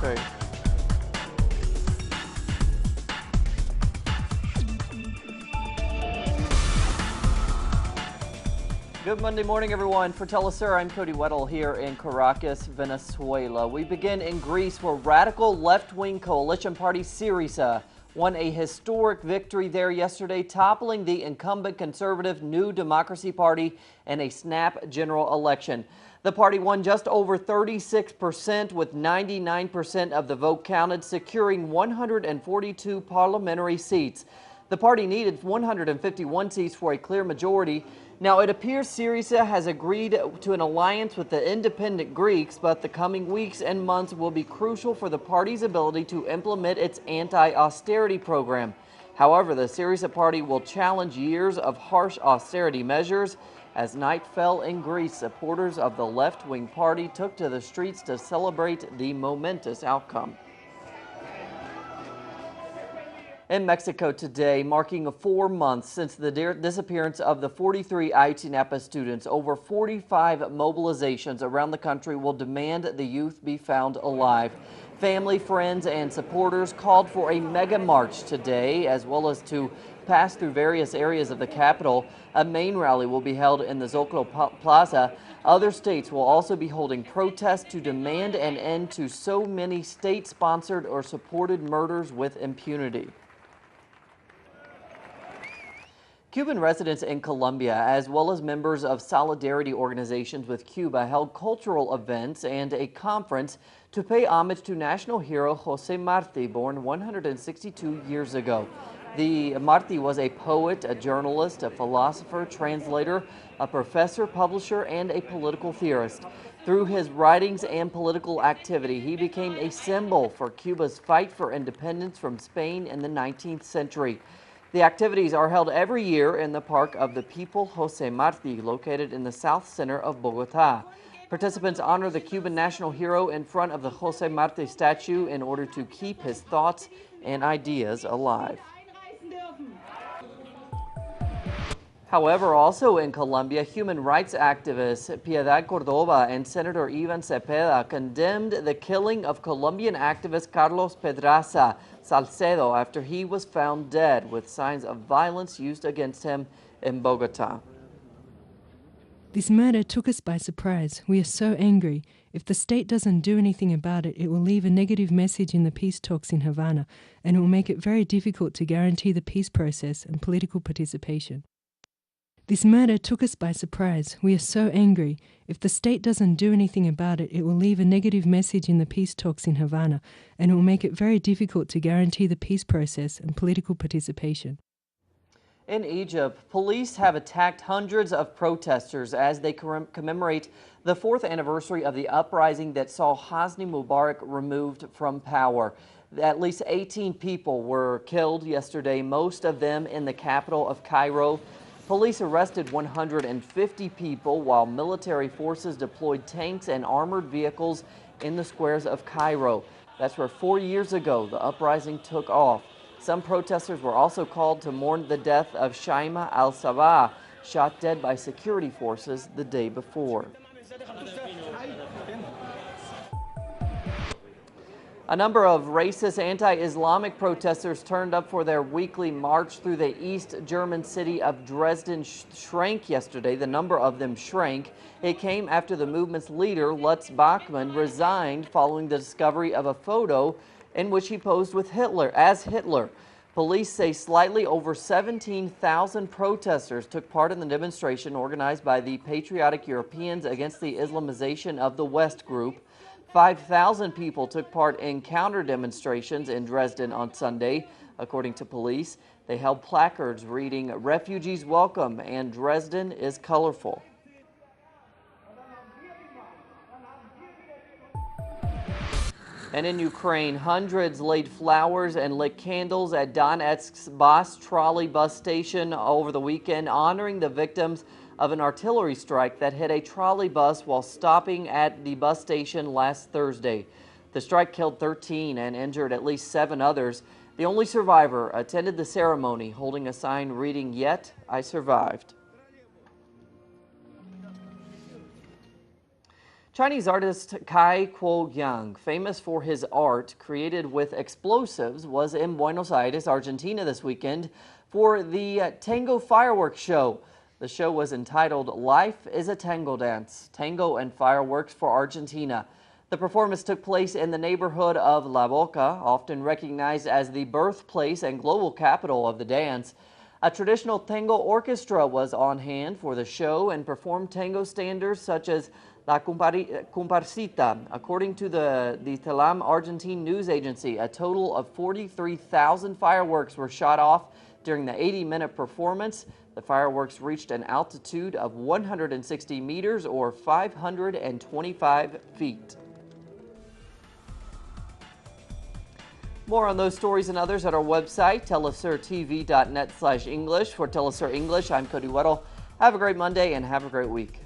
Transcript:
Okay. Good Monday morning, everyone. For teleSUR, I'm Cody Weddle here in Caracas, Venezuela. We begin in Greece, where radical left-wing coalition party Syriza won a historic victory there yesterday, toppling the incumbent conservative New Democracy Party in a snap general election. The party won just over 36%, with 99% of the vote counted, securing 142 parliamentary seats. The party needed 151 seats for a clear majority. Now, it appears Syriza has agreed to an alliance with the independent Greeks, but the coming weeks and months will be crucial for the party's ability to implement its anti-austerity program. However, the Syriza party will challenge years of harsh austerity measures. As night fell in Greece, supporters of the left-wing party took to the streets to celebrate the momentous outcome. In Mexico today, marking 4 months since the disappearance of the 43 Ayotzinapa students, over 45 mobilizations around the country will demand the youth be found alive. Family, friends, and supporters called for a mega march today, as well as to pass through various areas of the capital. A main rally will be held in the Zocalo Plaza. Other states will also be holding protests to demand an end to so many state-sponsored or supported murders with impunity. Cuban residents in Colombia, as well as members of solidarity organizations with Cuba, held cultural events and a conference to pay homage to national hero José Martí, born 162 years ago. Martí was a poet, a journalist, a philosopher, translator, a professor, publisher, and a political theorist. Through his writings and political activity, he became a symbol for Cuba's fight for independence from Spain in the 19th century. The activities are held every year in the Park of the People José Martí, located in the south center of Bogotá. Participants honor the Cuban national hero in front of the José Martí statue in order to keep his thoughts and ideas alive. However, also in Colombia, human rights activists Piedad Cordova and Senator Iván Cepeda condemned the killing of Colombian activist Carlos Pedraza Salcedo after he was found dead with signs of violence used against him in Bogotá. This murder took us by surprise. We are so angry. If the state doesn't do anything about it, it will leave a negative message in the peace talks in Havana, and it will make it very difficult to guarantee the peace process and political participation. This murder took us by surprise. We are so angry. If the state doesn't do anything about it, it will leave a negative message in the peace talks in Havana, and it will make it very difficult to guarantee the peace process and political participation. In Egypt, police have attacked hundreds of protesters as they commemorate the 4th anniversary of the uprising that saw Hosni Mubarak removed from power. At least 18 people were killed yesterday, most of them in the capital of Cairo. Police arrested 150 people while military forces deployed tanks and armored vehicles in the squares of Cairo. That's where 4 years ago the uprising took off. Some protesters were also called to mourn the death of Shaima al-Sabah, shot dead by security forces the day before. A number of racist anti-Islamic protesters turned up for their weekly march through the East German city of Dresden shrank yesterday. The number of them shrank. It came after the movement's leader, Lutz Bachmann, resigned following the discovery of a photo in which he posed with Hitler. Police say slightly over 17,000 protesters took part in the demonstration organized by the Patriotic Europeans Against the Islamization of the West group. 5,000 people took part in counter demonstrations in Dresden on Sunday. According to police, they held placards reading "Refugees Welcome" and "Dresden is Colorful." And in Ukraine, hundreds laid flowers and lit candles at Donetsk's Bas trolley bus station over the weekend, honoring the victims of an artillery strike that hit a trolley bus while stopping at the bus station last Thursday. The strike killed 13 and injured at least 7 others. The only survivor attended the ceremony, holding a sign reading, "Yet I survived." Chinese artist Kai Kuo-yang, famous for his art created with explosives, was in Buenos Aires, Argentina this weekend for the Tango Fireworks Show. The show was entitled Life is a Tango Dance, Tango and Fireworks for Argentina. The performance took place in the neighborhood of La Boca, often recognized as the birthplace and global capital of the dance. A traditional tango orchestra was on hand for the show and performed tango standards such as La Comparsita. According to the Telam Argentine news agency, a total of 43,000 fireworks were shot off during the 80-minute performance. The fireworks reached an altitude of 160 meters or 525 feet. More on those stories and others at our website, telesurtv.net/English. For teleSUR English, I'm Cody Weddle. Have a great Monday and have a great week.